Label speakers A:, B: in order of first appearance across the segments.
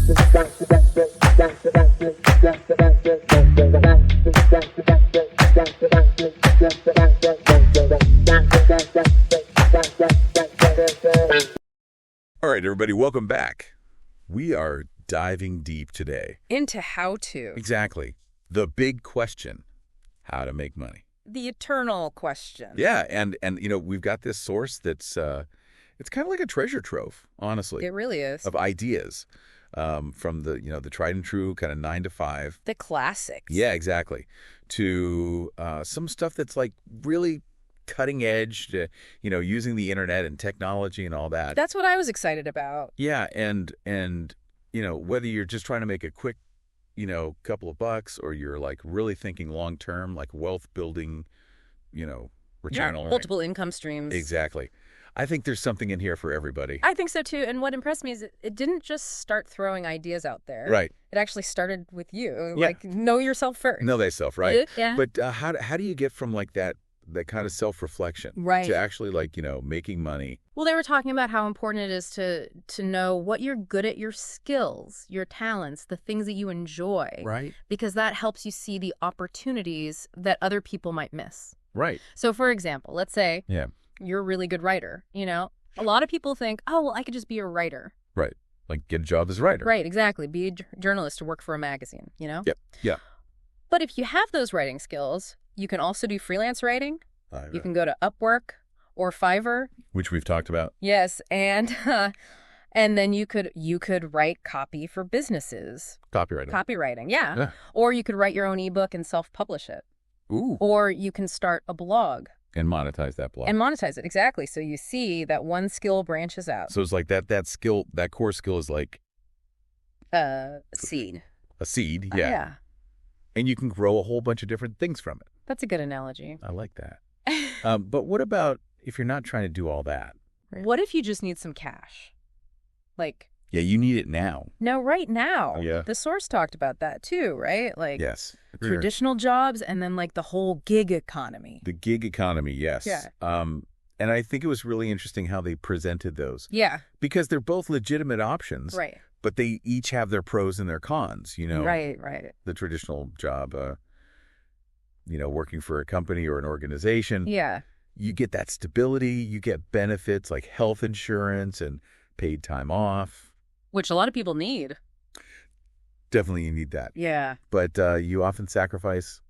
A: All right, everybody, welcome back. We are diving deep today.
B: Into how to.
A: Exactly. The big question, how to make money.
B: The eternal question.
A: Yeah, and we've got this source that's it's kind of like a treasure trove, honestly.
B: It really is.
A: Of ideas from the tried and true kind of 9 to 5.
B: The classics.
A: Yeah, exactly. To some stuff that's like really cutting edge, to, using the internet and technology and all that.
B: That's what I was excited about.
A: Yeah, and whether you're just trying to make a quick, couple of bucks, or you're like really thinking long term, like wealth building, return on
B: multiple income streams.
A: Exactly. I think there's something in here for everybody.
B: I think so too. And what impressed me is it didn't just start throwing ideas out there.
A: Right.
B: It actually started with you.
A: Yeah.
B: Like, know yourself first.
A: Know thyself, right?
B: Yeah.
A: But how do you get from like that kind of self-reflection to actually like, making money?
B: Well, they were talking about how important it is to know what you're good at, your skills, your talents, the things that you enjoy. Right. Because that helps you see the opportunities that other people might miss.
A: Right.
B: So, for example, let's say you're a really good writer. A lot of people think, oh, well, I could just be a writer. Right.
A: Like get a job as a writer.
B: Right, exactly. Be a journalist to work for a magazine,
A: Yep. Yeah.
B: But if you have those writing skills, you can also do freelance writing. You can go to Upwork or Fiverr,
A: which we've talked about.
B: Yes, and then you could write copy for businesses. Copywriting, yeah. Or you could write your own ebook and self-publish it.
A: Ooh.
B: Or you can start a blog.
A: And monetize that blog.
B: And monetize it, exactly. So you see that one skill branches out.
A: So it's like that skill, that core skill is like
B: seed.
A: A seed, yeah.
B: Yeah.
A: And you can grow a whole bunch of different things from it.
B: That's a good analogy.
A: I like that. But what about if you're not trying to do all that?
B: What if you just need some cash?
A: Yeah, you need it now.
B: No, right now.
A: Yeah.
B: The source talked about that too, right?
A: Yes.
B: Traditional jobs and then the whole gig economy.
A: The gig economy, yes.
B: Yeah.
A: And I think it was really interesting how they presented those.
B: Yeah.
A: Because they're both legitimate options.
B: Right.
A: But they each have their pros and their cons,
B: Right.
A: The traditional job, working for a company or an organization.
B: Yeah.
A: You get that stability, you get benefits like health insurance and paid time off.
B: Which a lot of people need.
A: Definitely you need that.
B: Yeah.
A: But you often sacrifice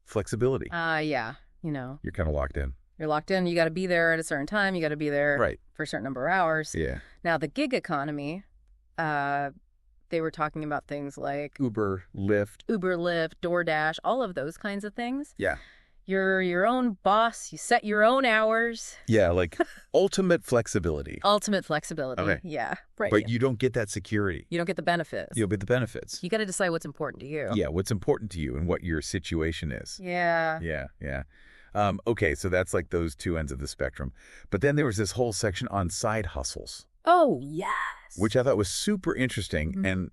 A: flexibility.
B: Yeah.
A: You're kind of locked in.
B: You're locked in. You got to be there at a certain time. You got to be there for a certain number of hours.
A: Yeah.
B: Now, the gig economy, they were talking about things like
A: Uber, Lyft,
B: DoorDash, all of those kinds of things.
A: Yeah.
B: You're your own boss. You set your own hours.
A: Yeah, like ultimate flexibility.
B: Ultimate flexibility.
A: Okay.
B: Yeah. Right.
A: But you don't get that security.
B: You don't get the benefits.
A: You'll get the benefits.
B: You got to decide what's important to you.
A: Yeah, what's important to you and what your situation is.
B: Yeah.
A: Yeah. Okay, so that's like those two ends of the spectrum. But then there was this whole section on side hustles.
B: Oh, yes.
A: Which I thought was super interesting. Mm-hmm. And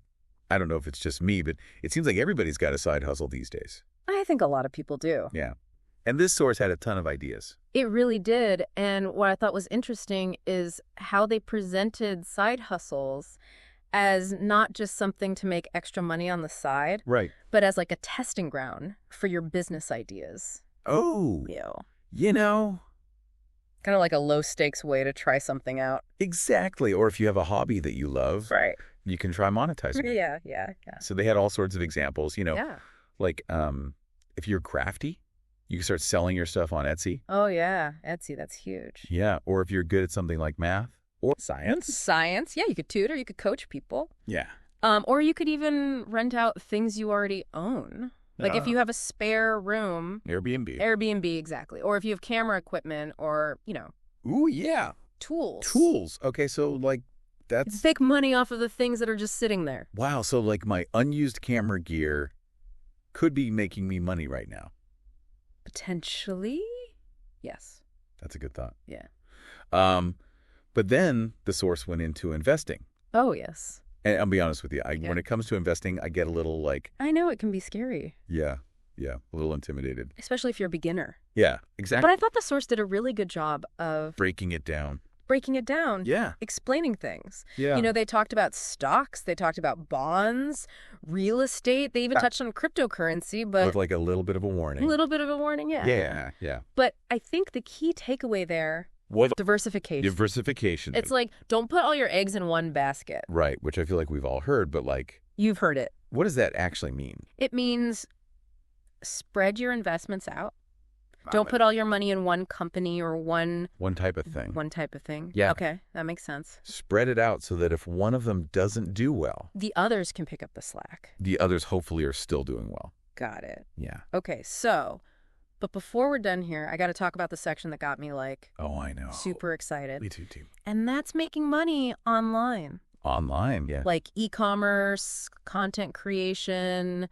A: I don't know if it's just me, but it seems like everybody's got a side hustle these days.
B: I think a lot of people do.
A: Yeah. And this source had a ton of ideas.
B: It really did. And what I thought was interesting is how they presented side hustles as not just something to make extra money on the side.
A: Right.
B: But as like a testing ground for your business ideas.
A: Oh.
B: Yeah. Kind of like a low-stakes way to try something out.
A: Exactly. Or if you have a hobby that you love,
B: right,
A: you can try monetizing it.
B: Yeah.
A: So they had all sorts of examples, like if you're crafty, you can start selling your stuff on Etsy.
B: Oh, yeah. Etsy, that's huge.
A: Yeah. Or if you're good at something like math or science.
B: Yeah, you could tutor, you could coach people.
A: Yeah.
B: Or you could even rent out things you already own. Like if you have a spare room. Airbnb, exactly. Or if you have camera equipment or,
A: Ooh, yeah.
B: Tools.
A: Okay, so like that's...
B: Make money off of the things that are just sitting there.
A: Wow, so like my unused camera gear could be making me money right now.
B: Potentially, yes.
A: That's a good thought.
B: Yeah.
A: But then the source went into investing.
B: Oh, yes.
A: And I'll be honest with you, when it comes to investing, I get a little like...
B: I know, it can be scary.
A: Yeah, a little intimidated.
B: Especially if you're a beginner.
A: Yeah, exactly.
B: But I thought the source did a really good job of...
A: breaking it down.
B: breaking it down.
A: Yeah.
B: Explaining things.
A: Yeah.
B: You know, they talked about stocks. They talked about bonds, real estate. They even touched on cryptocurrency, but...
A: With like a little bit of a warning.
B: A little bit of a warning, yeah.
A: Yeah, yeah.
B: But I think the key takeaway there... Diversification.
A: Diversification.
B: It's like, don't put all your eggs in one basket.
A: Right, which I feel like we've all heard, but like...
B: You've heard it.
A: What does that actually mean?
B: It means spread your investments out. Don't put all your money in one company or one
A: type of thing.
B: One type of thing.
A: Yeah.
B: Okay, that makes sense.
A: Spread it out so that if one of them doesn't do well,
B: the others can pick up the slack.
A: The others hopefully are still doing well.
B: Got it.
A: Yeah.
B: Okay, so, but before we're done here, I got to talk about the section that got me like,
A: oh, I know,
B: super excited.
A: Me too.
B: And that's making money online.
A: Online, yeah.
B: Like e-commerce, content creation,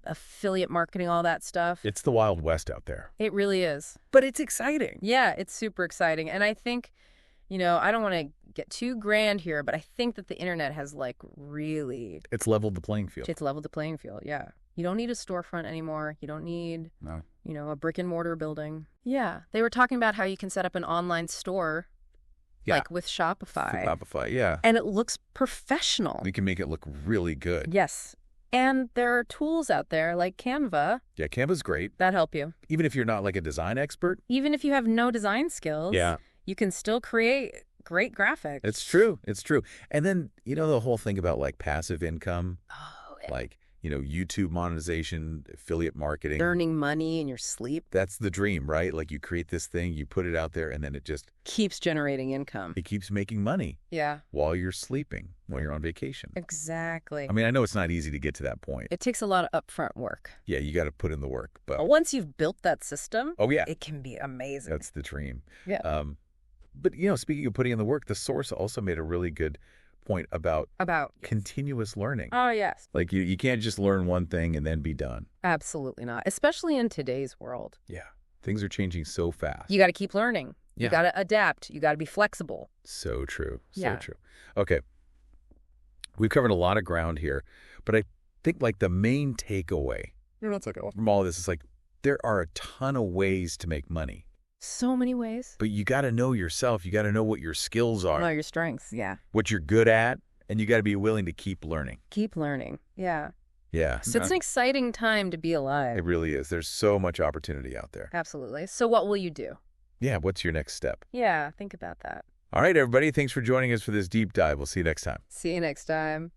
B: affiliate marketing, all that stuff.
A: It's the Wild West out there.
B: It really is.
A: But it's exciting.
B: Yeah, it's super exciting. And I think, you know, I don't want to get too grand here, but I think that the internet has like really...
A: It's leveled the playing field.
B: It's leveled the playing field, yeah. You don't need a storefront anymore. You don't need, you know, a brick and mortar building. Yeah. They were talking about how you can set up an online store, like with Shopify.
A: Shopify, yeah.
B: And it looks professional.
A: We can make it look really good.
B: Yes. And there are tools out there like Canva.
A: Yeah, Canva's great.
B: That help you.
A: Even if you're not like a design expert.
B: Even if you have no design skills.
A: Yeah.
B: You can still create great graphics.
A: It's true. It's true. And then, you know, the whole thing about like passive income.
B: Oh,
A: like, you know, YouTube monetization, affiliate marketing.
B: Earning money in your sleep.
A: That's the dream, right? Like you create this thing, you put it out there, and then it just...
B: keeps generating income.
A: It keeps making money.
B: Yeah.
A: While you're sleeping, while you're on vacation.
B: Exactly.
A: I mean, I know it's not easy to get to that point.
B: It takes a lot of upfront work.
A: Yeah, you got to put in the work. But
B: once you've built that system,
A: it
B: can be amazing.
A: That's the dream.
B: Yeah.
A: But, you know, speaking of putting in the work, the source also made a really good point about continuous learning.
B: Oh, yes.
A: Like you can't just learn one thing and then be done.
B: Absolutely not, especially in today's world.
A: Yeah. Things are changing so fast.
B: You got to keep learning.
A: Yeah.
B: You got to adapt. You got to be flexible.
A: So true.
B: So
A: true. Okay. We've covered a lot of ground here, but I think like the main takeaway from all of this is like there are a ton of ways to make money.
B: So many ways.
A: But you got to know yourself. You got to know what your skills are.
B: Know your strengths, yeah.
A: What you're good at, and you got to be willing to keep learning.
B: Keep learning, yeah.
A: Yeah.
B: So it's an exciting time to be alive.
A: It really is. There's so much opportunity out there.
B: Absolutely. So what will you do?
A: Yeah, what's your next step?
B: Yeah, think about that.
A: All right, everybody. Thanks for joining us for this deep dive. We'll see you next time.
B: See you next time.